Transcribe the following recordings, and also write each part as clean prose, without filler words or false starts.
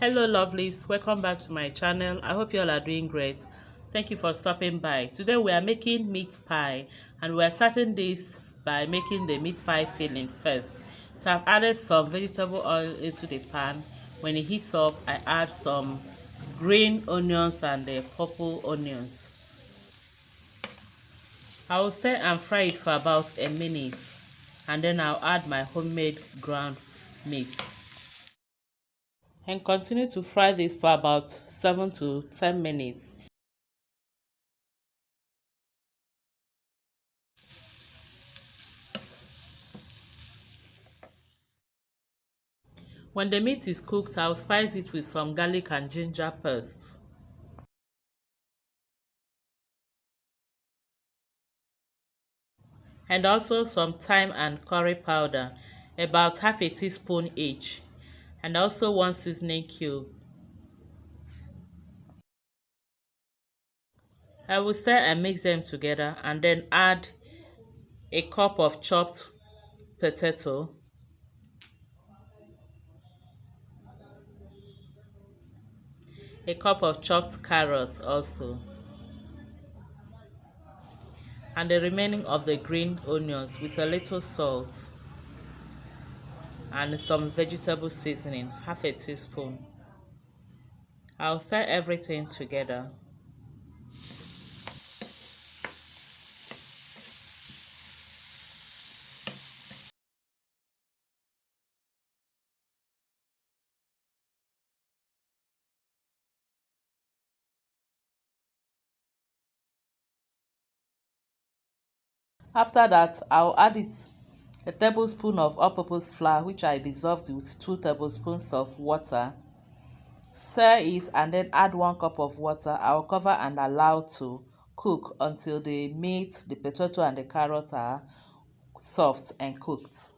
Hello lovelies, welcome back to my channel. I hope you all are doing great. Thank you for stopping by. Today we are making meat pie, and we are starting this by making the meat pie filling first. So I've added some vegetable oil into the pan. When it heats up, I add some green onions and the purple onions. I will stir and fry it for about a minute, and then I'll add my homemade ground meat and continue to fry this for about 7 to 10 minutes. When the meat is cooked, I'll spice it with some garlic and ginger paste. And also some thyme and curry powder, about half a teaspoon each. And also one seasoning cube. I will stir and mix them together and then add a cup of chopped potato, a cup of chopped carrot also, and the remaining of the green onions with a little salt and some vegetable seasoning, half a teaspoon. I'll stir everything together. After that, I'll add a tablespoon of all-purpose flour, which I dissolved with 2 tablespoons of water. Stir it and then add 1 cup of water. I'll cover and allow to cook until the meat, the potato and the carrot are soft and cooked.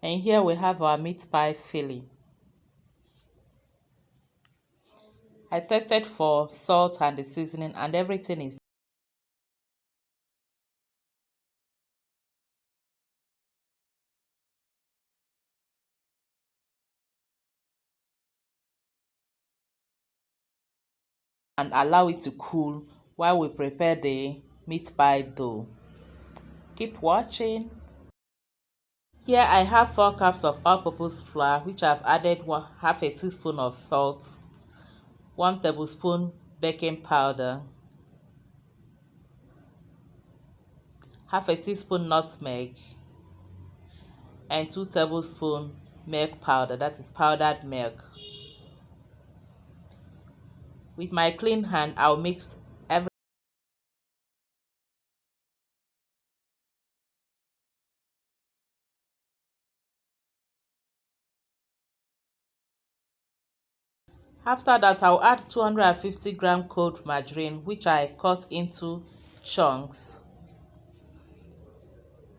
And here we have our meat pie filling. I tested for salt and the seasoning, and everything is and allow it to cool while we prepare the meat pie dough. Keep watching. Here I have 4 cups of all-purpose flour, which I've added half a teaspoon of salt, 1 tablespoon baking powder, half a teaspoon nutmeg, and 2 tablespoons milk powder, that is powdered milk. With my clean hand, I'll mix everything. After that, I'll add 250-gram cold margarine, which I cut into chunks.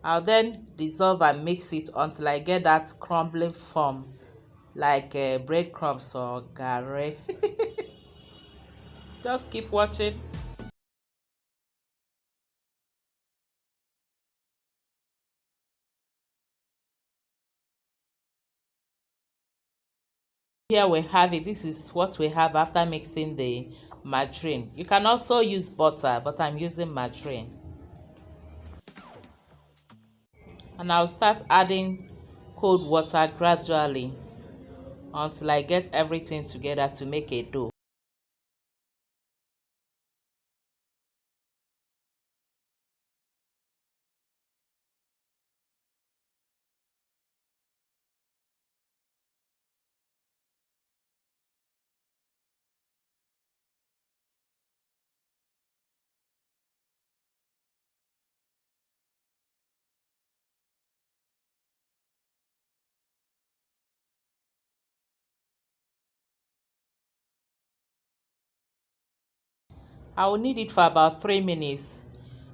I'll then dissolve and mix it until I get that crumbling form, like breadcrumbs or gare. Just keep watching. Here we have it. This is what we have after mixing the margarine. You can also use butter, but I'm using margarine. And I'll start adding cold water gradually until I get everything together to make a dough. I will knead it for about 3 minutes.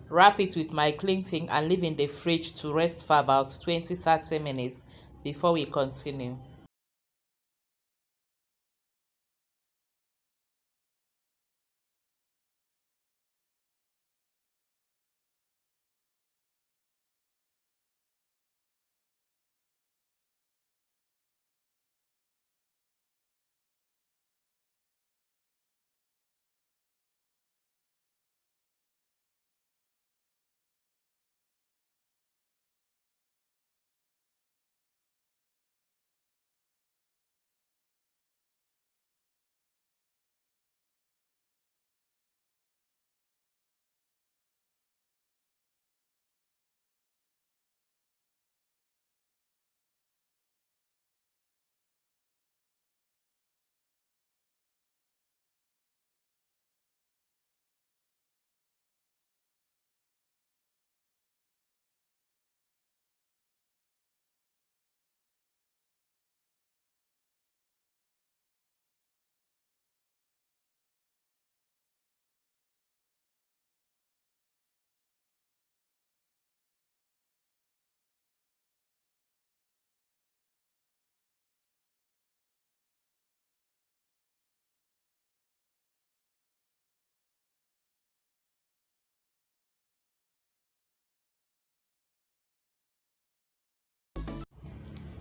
Wrap it with my cling film and leave in the fridge to rest for about 20-30 minutes before we continue.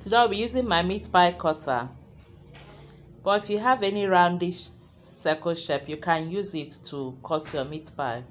Today I'll be using my meat pie cutter, but if you have any roundish circle shape, you can use it to cut your meat pie.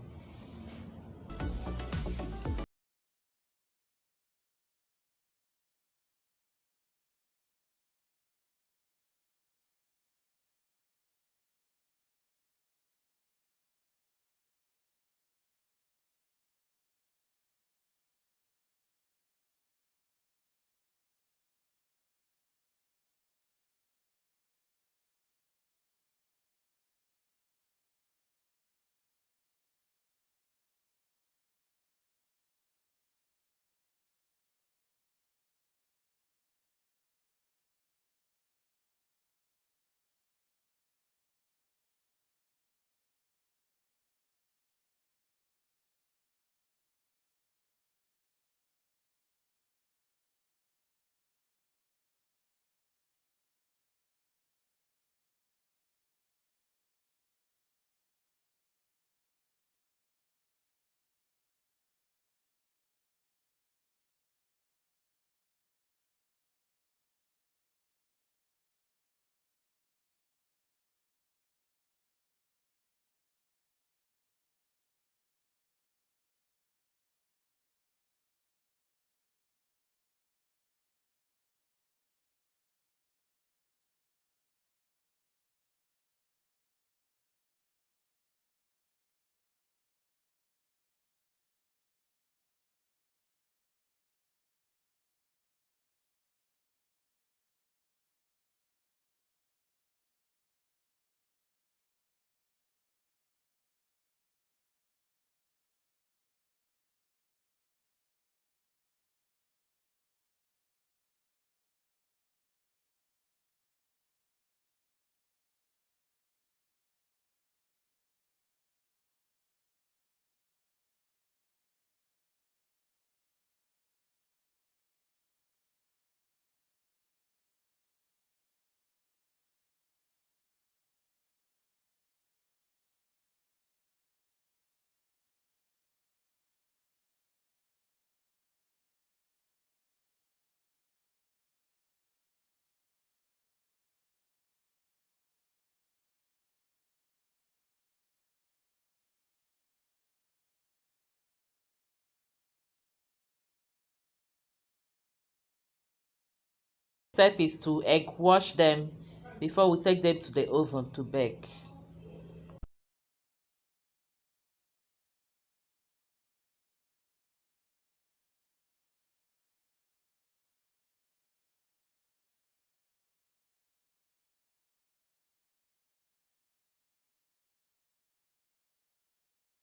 Step is to egg wash them before we take them to the oven to bake.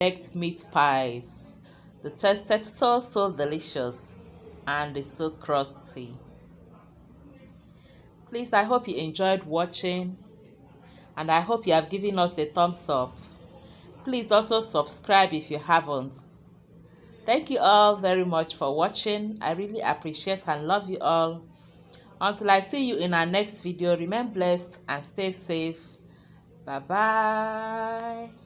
Baked meat pies. The tasted so delicious and is so crusty. Please, I hope you enjoyed watching and I hope you have given us a thumbs up. Please also subscribe if you haven't. Thank you all very much for watching. I really appreciate and love you all. Until I see you in our next video, remain blessed and stay safe. Bye bye.